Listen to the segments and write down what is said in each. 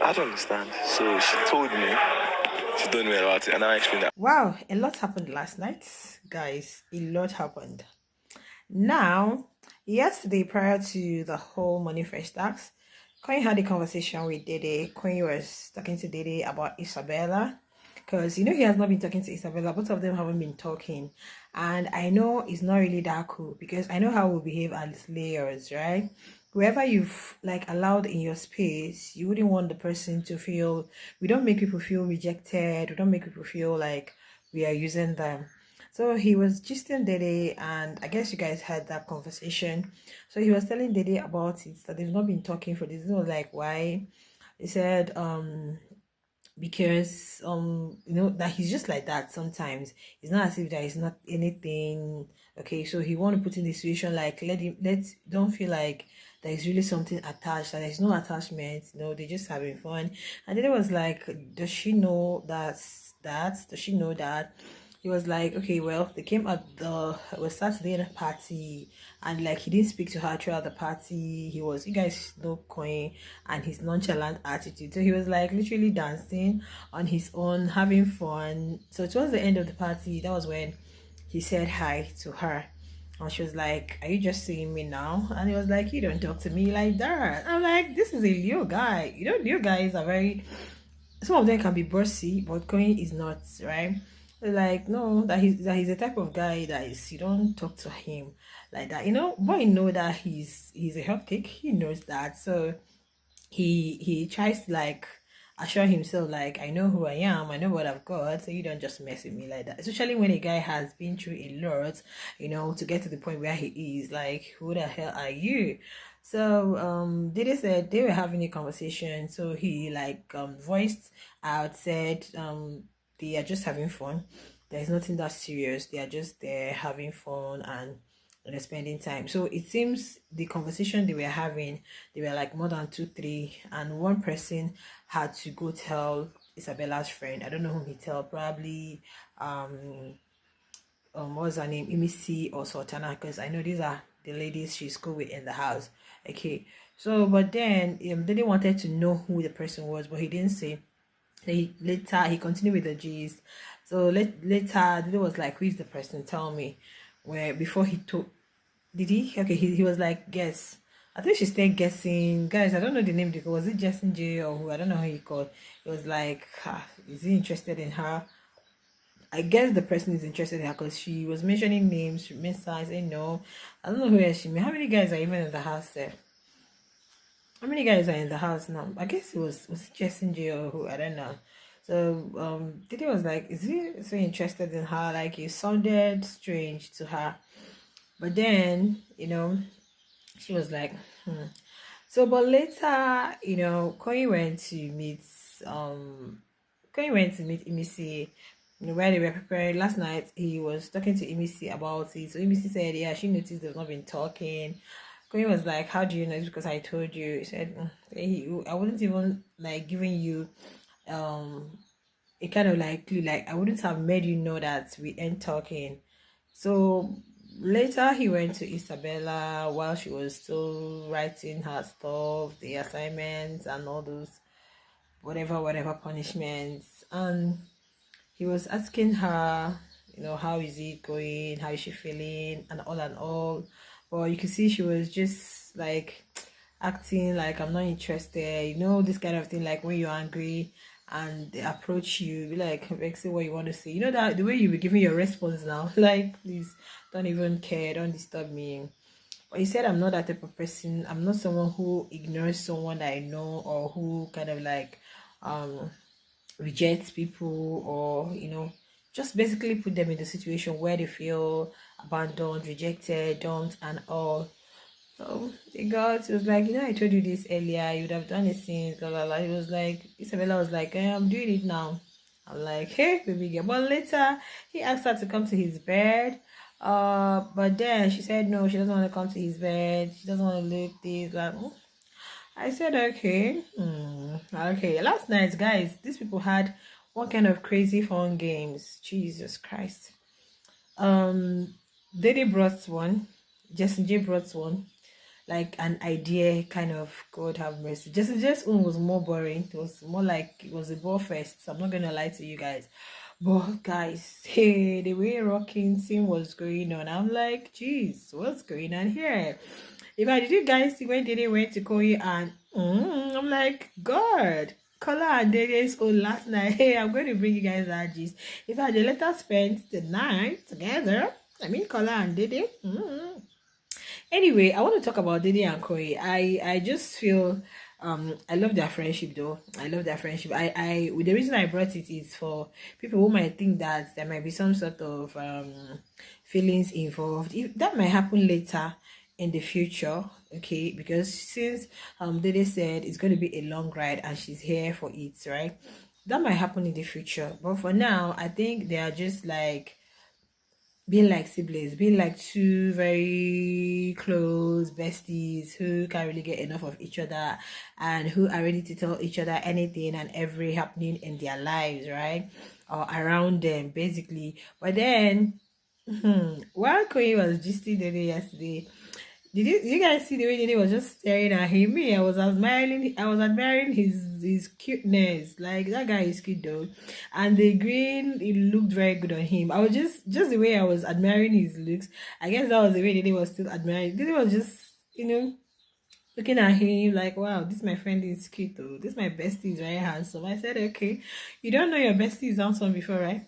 I don't understand. So she told me about it, and I explained that. Wow, a lot happened last night, guys. A lot happened. Now, yesterday, prior to the whole money first tax, Koyin had a conversation with Dede. Koyin was talking to Dede about Isabella. Because he has not been talking to Isabella. Both of them haven't been talking. And I know it's not really that cool because I know how we behave as layers, right? Whoever you've like allowed in your space, you wouldn't want the person to feel, we don't make people feel rejected. We don't make people feel like we are using them. So he was gisting Dede, and I guess you guys had that conversation. So he was telling Dede about it, that they've not been talking for this. It was like, why? He said, because that he's just like that sometimes. It's not as if there is not anything. Okay, so he want to put in the situation like don't feel like there is really something attached, that there's no attachment, they're just having fun. And then it was like, does she know that does she know that? He was like, okay, well, they came at it was Saturday at a party, and like he didn't speak to her throughout the party. You guys know Coin and his nonchalant attitude. So he was like literally dancing on his own, having fun. So towards the end of the party, that was when he said hi to her. And she was like, are you just seeing me now? And he was like, you don't talk to me like that. I'm like, this is a Leo guy. Leo guys are very, some of them can be bossy, but Coin is not, right? Like, no, that he's the type of guy that is, you don't talk to him like that. Boy know that he's a hotcake. He knows that. So he tries to like assure himself, like, I know who I am, I know what I've got, so you don't just mess with me like that. Especially when a guy has been through a lot, to get to the point where he is. Like, who the hell are you? So Dede said they were having a conversation. So he like voiced out, said they are just having fun. There's nothing that serious. They are just there having fun and they're spending time. So it seems the conversation they were having, they were like more than two, three, and one person had to go tell Isabella's friend. I don't know whom he tell, probably what's her name, Imisi or Sultana, because I know these are the ladies she's cool with in the house. Okay, so but then they didn't wanted to know who the person was, but he didn't say. Later he continued with the gist. So later they was like, who is the person, tell me. Where before he told, did he, okay, he was like, guess. I think she stayed guessing. Guys, I don't know the name. Was it Justin J or who? I don't know how he called. It was like, is he interested in her? I guess the person is interested in her because she was mentioning names. She missed signs. I know. I don't know who else she met. How many guys are even in the house there? How many guys are in the house now? I guess it was Justin J or who, I don't know. So Didi was like, is he so interested in her? Like, it sounded strange to her. But then, she was like, hmm. So but later, Koyi went to meet Imisi, where they were preparing. Last night he was talking to Imisi about it. So Imisi said, yeah, she noticed they've not been talking. Koyi was like, how do you know? It's because I told you. He said, I wouldn't even like giving you a kind of like clue, like I wouldn't have made you know that we ain't talking. So later he went to Isabella while she was still writing her stuff, the assignments and all those whatever punishments, and he was asking her, how is it going, how is she feeling, and all. But you can see she was just like acting like, I'm not interested, this kind of thing, like when you're angry and they approach you, be like, say what you want to say, that the way you be giving your response now, like, please don't even care, don't disturb me. But he said, I'm not that type of person. I'm not someone who ignores someone that I know, or who kind of like um rejects people, or just basically put them in the situation where they feel abandoned, rejected, dumped and all. So the girl, she was like, I told you this earlier, you would have done it since, blah blah blah. He was like, Isabella was like, I'm doing it now. I'm like, hey baby girl. But later he asked her to come to his bed. But then she said no, she doesn't want to come to his bed, she doesn't want to look this, like, I said, okay. Okay. Last night, guys, these people had one kind of crazy fun games. Jesus Christ. Dede brought one. Justin J brought one. like an idea kind of. God have mercy. Just one was more boring. It was more like it was a ball fest. So I'm not gonna lie to you guys. But guys, hey, the way rocking scene was going on, I'm like, geez, what's going on here? If I did you guys see when Dede went to Koyi and I'm like, God, Kola and Dede's own last night. Hey, I'm going to bring you guys that gist. If I did let us spend the night together, I mean Kola and Dede. Anyway, I want to talk about Dede and Koyi. I just feel I love their friendship though. I love their friendship. The reason I brought it is for people who might think that there might be some sort of feelings involved. If that might happen later in the future, okay, because since Dede said it's going to be a long ride and she's here for it, right? That might happen in the future, but for now I think they are just like being like siblings, being like two very close besties who can't really get enough of each other and who are ready to tell each other anything and every happening in their lives, right? Or around them, basically. But then, while Koyi was gisting Dede yesterday, did you guys see the way Dede was just staring at him? Me, I was admiring his cuteness. Like that guy is cute though. And the green, it looked very good on him. I was just the way I was admiring his looks. I guess that was the way Dede was still admiring. Dede was just, looking at him like, wow, this my friend is cute though. This my bestie is very handsome. I said, okay, you don't know your bestie is handsome before, right?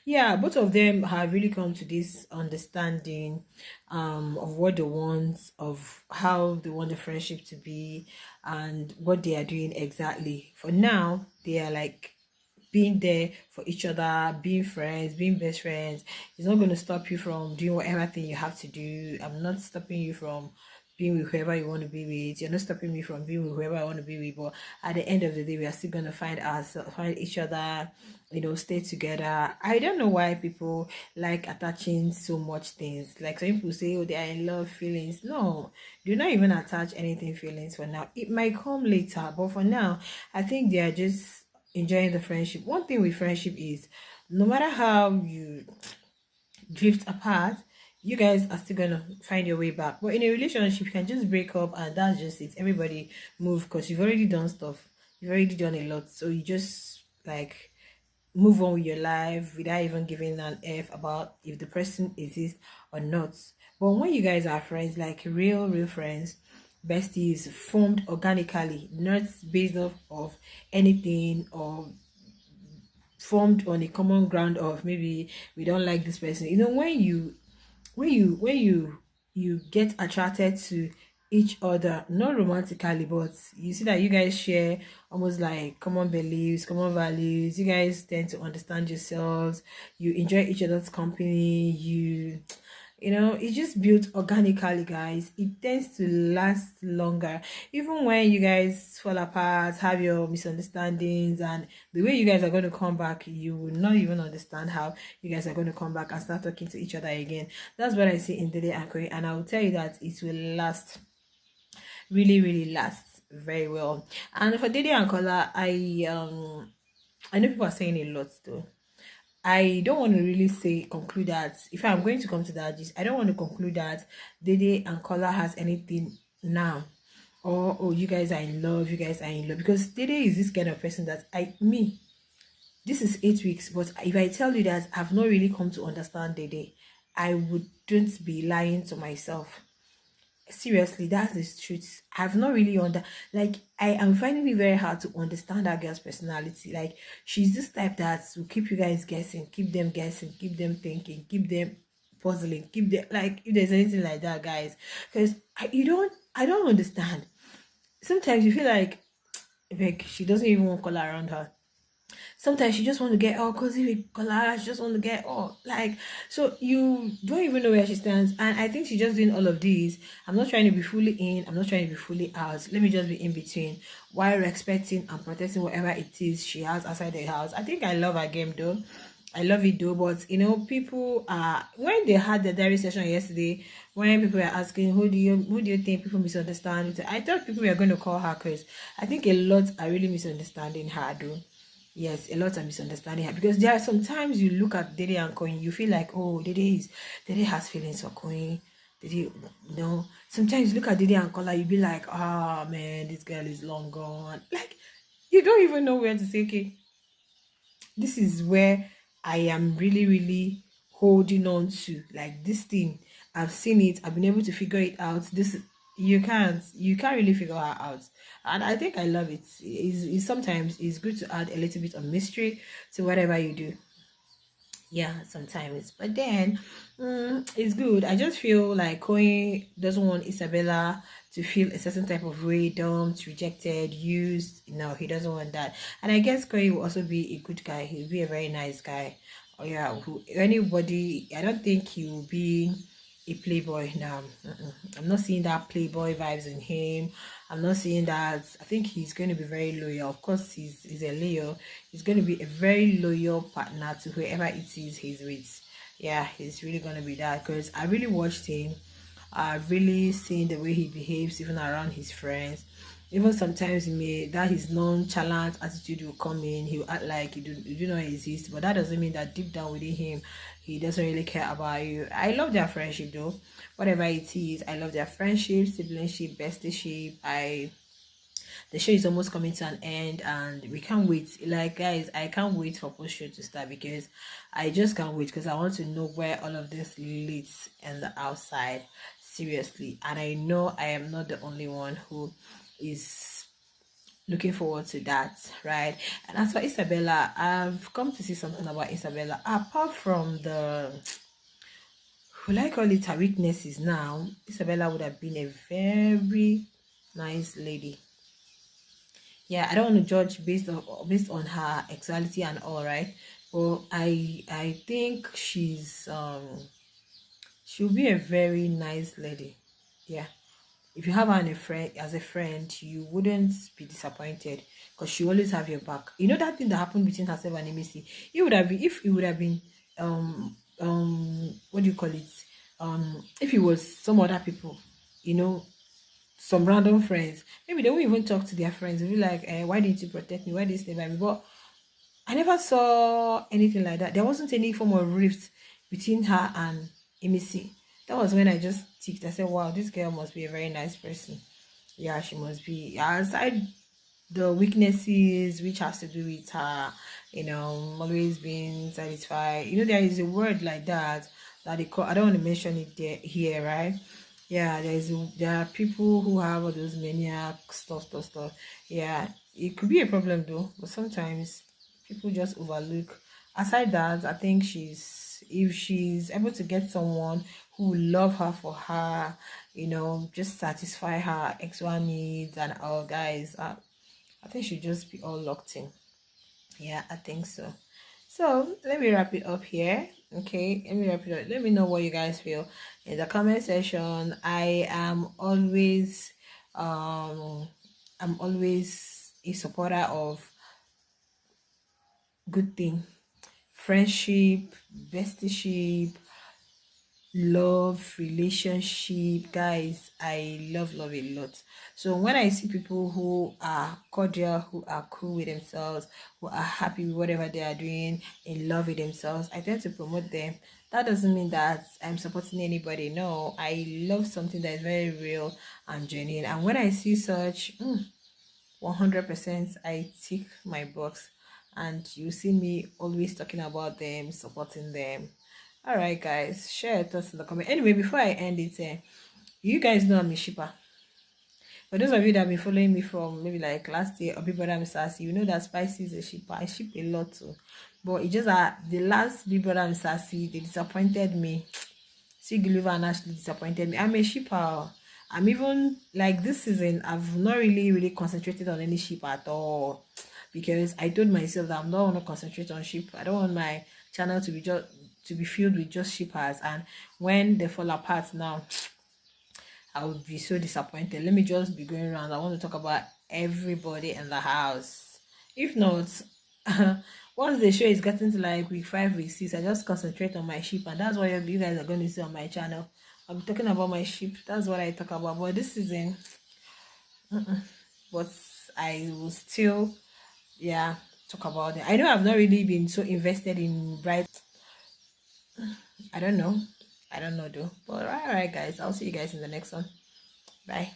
Yeah, both of them have really come to this understanding of what they want, of how they want the friendship to be, and what they are doing exactly. For now, they are like being there for each other, being friends, being best friends. It's not going to stop you from doing whatever thing you have to do. I'm not stopping you from being with whoever you want to be with. You're not stopping me from being with whoever I want to be with. But at the end of the day, we are still going to find each other, stay together. I don't know why people like attaching so much things. Like some people say, oh, they are in love, feelings. No, do not even attach anything feelings for now. It might come later, but for now, I think they are just enjoying the friendship. One thing with friendship is no matter how you drift apart, you guys are still gonna find your way back. But in a relationship, you can just break up and that's just it. Everybody move because you've already done stuff. You've already done a lot. So you just like move on with your life without even giving an F about if the person exists or not. But when you guys are friends, like real friends, besties formed organically, not based off of anything or formed on a common ground of maybe we don't like this person. When you get attracted to each other, not romantically, but you see that you guys share almost like common beliefs, common values. You guys tend to understand yourselves, you enjoy each other's company, it's just built organically, guys. It tends to last longer. Even when you guys fall apart, have your misunderstandings, and the way you guys are going to come back, you will not even understand how you guys are going to come back and start talking to each other again. That's what I see in Dede and Koyi, and I will tell you that it will last, really last very well. And for Dede and Kola, I know people are saying a lot though. I don't want to really conclude that if I'm going to come to that I don't want to conclude that Dede and Kola has anything now, or oh, you guys are in love, because Dede is this kind of person that this is 8 weeks, but if I tell you that I've not really come to understand Dede, I wouldn't be lying to myself. Seriously, that's the truth. I've not really I am finding it very hard to understand that girl's personality. Like, she's this type that will keep you guys guessing, keep them thinking, keep them puzzling, keep them like, if there's anything like that, guys, because I don't understand. Sometimes you feel like she doesn't even want color around her. Sometimes she just want to get all cozy with Kola. She just want to get all so you don't even know where she stands. And I think she's just doing all of these. I'm not trying to be fully in, I'm not trying to be fully out. Let me just be in between while respecting and protecting whatever it is she has outside the house. I think I love her game though. I love it though, but people when they had the diary session yesterday, when people were asking who do you think people misunderstand, I thought people were going to call her, because I think a lot are really misunderstanding her though. Yes, a lot of misunderstanding her, because there are sometimes you look at Dede and Koyin, you feel like, oh, Dede has feelings for Koyin, Did you know? Sometimes you look at Dede and Kola, you be like, ah man, this girl is long gone. Like you don't even know where to say, okay, this is where I am really, really holding on to. Like this thing, I've seen it, I've been able to figure it out. This you can't really figure her out. And I think I love it. Is sometimes it's good to add a little bit of mystery to whatever you do. Yeah, sometimes, but then it's good. I just feel like Koyin doesn't want Isabella to feel a certain type of way, dumped, rejected, used. No, he doesn't want that. And I guess Koyin will also be a good guy. He'll be a very nice guy. Oh yeah, who anybody, I don't think he will be a playboy now. I'm not seeing that playboy vibes in him. I'm not seeing that. I think he's going to be very loyal. Of course, he's a Leo. He's going to be a very loyal partner to whoever it is he's with. Yeah, he's really going to be that, because I really watched him. I've really seen the way he behaves even around his friends. Even sometimes he may that his nonchalant attitude will come in. He'll act like you do not exist, but that doesn't mean that deep down within him, he doesn't really care about you. I love their friendship though, whatever it is. I love their friendship, siblingship, bestieship. The show is almost coming to an end and we can't wait. Like guys, I can't wait for post show to start, because I just can't wait, because I want to know where all of this leads in the outside, seriously. And I know I am not the only one who is looking forward to that, right? And as for Isabella, I've come to see something about Isabella. Apart from the, will I call it her weaknesses now, Isabella would have been a very nice lady. Yeah, I don't want to judge based on her sexuality and all, right? But I think she'll be a very nice lady. Yeah, if you have her as a friend, you wouldn't be disappointed, because she always have your back. You know that thing that happened between herself and Emisi. It would have been, if it would have been what do you call it, if it was some other people, you know, some random friends, maybe they won't even talk to their friends. They'll be like, why didn't you protect me? Why did you stay by me? But I never saw anything like that. There wasn't any form of rift between her and Emisi. That was when I just ticked. I said, wow, this girl must be a very nice person. Yeah, she must be. Yeah, aside the weaknesses, which has to do with her, always being satisfied. There is a word like that they call. I don't want to mention it here, right? Yeah, there are people who have all those maniac stuff. Yeah, it could be a problem though, but sometimes people just overlook. Aside that, I think if she's able to get someone who will love her for her, just satisfy her extra needs and all, guys, I think she'll just be all locked in. Yeah, I think so. So let me wrap it up here. Okay, let me wrap it up. Let me know what you guys feel in the comment section. I'm always a supporter of good thing, friendship, bestship, love, relationship. Guys, I love a lot. So when I see people who are cordial, who are cool with themselves, who are happy with whatever they are doing, in love with themselves, I tend to promote them. That doesn't mean that I'm supporting anybody. No, I love something that is very real and genuine. And when I see such 100%, I tick my box, and you see me always talking about them, supporting them. All right, guys, share your thoughts in the comment. Anyway, before I end it, you guys know I'm a shipper. For those of you that have been following me from maybe like last year, or Big Brother Miss Sassy, you know that Spicy is a shipper. I ship a lot too. But it's just that the last Big Brother Miss Sassy, they disappointed me. Sigiliver and Ashley disappointed me. I'm a shipper. I'm even like this season, I've not really concentrated on any ship at all, because I told myself that I'm not want to concentrate on ship. I don't want my channel to be filled with just shippers, and when they fall apart now, I would be so disappointed. Let me just be going around. I want to talk about everybody in the house. If not, once the show is getting to like week 5, week 6, I just concentrate on my sheep, and that's what you guys are going to see on my channel. I'm talking about my sheep. That's what I talk about. But this season, but I will still, yeah, talk about it. I know I've not really been so invested in Bright. I don't know. I don't know though. But all right, guys. I'll see you guys in the next one. Bye.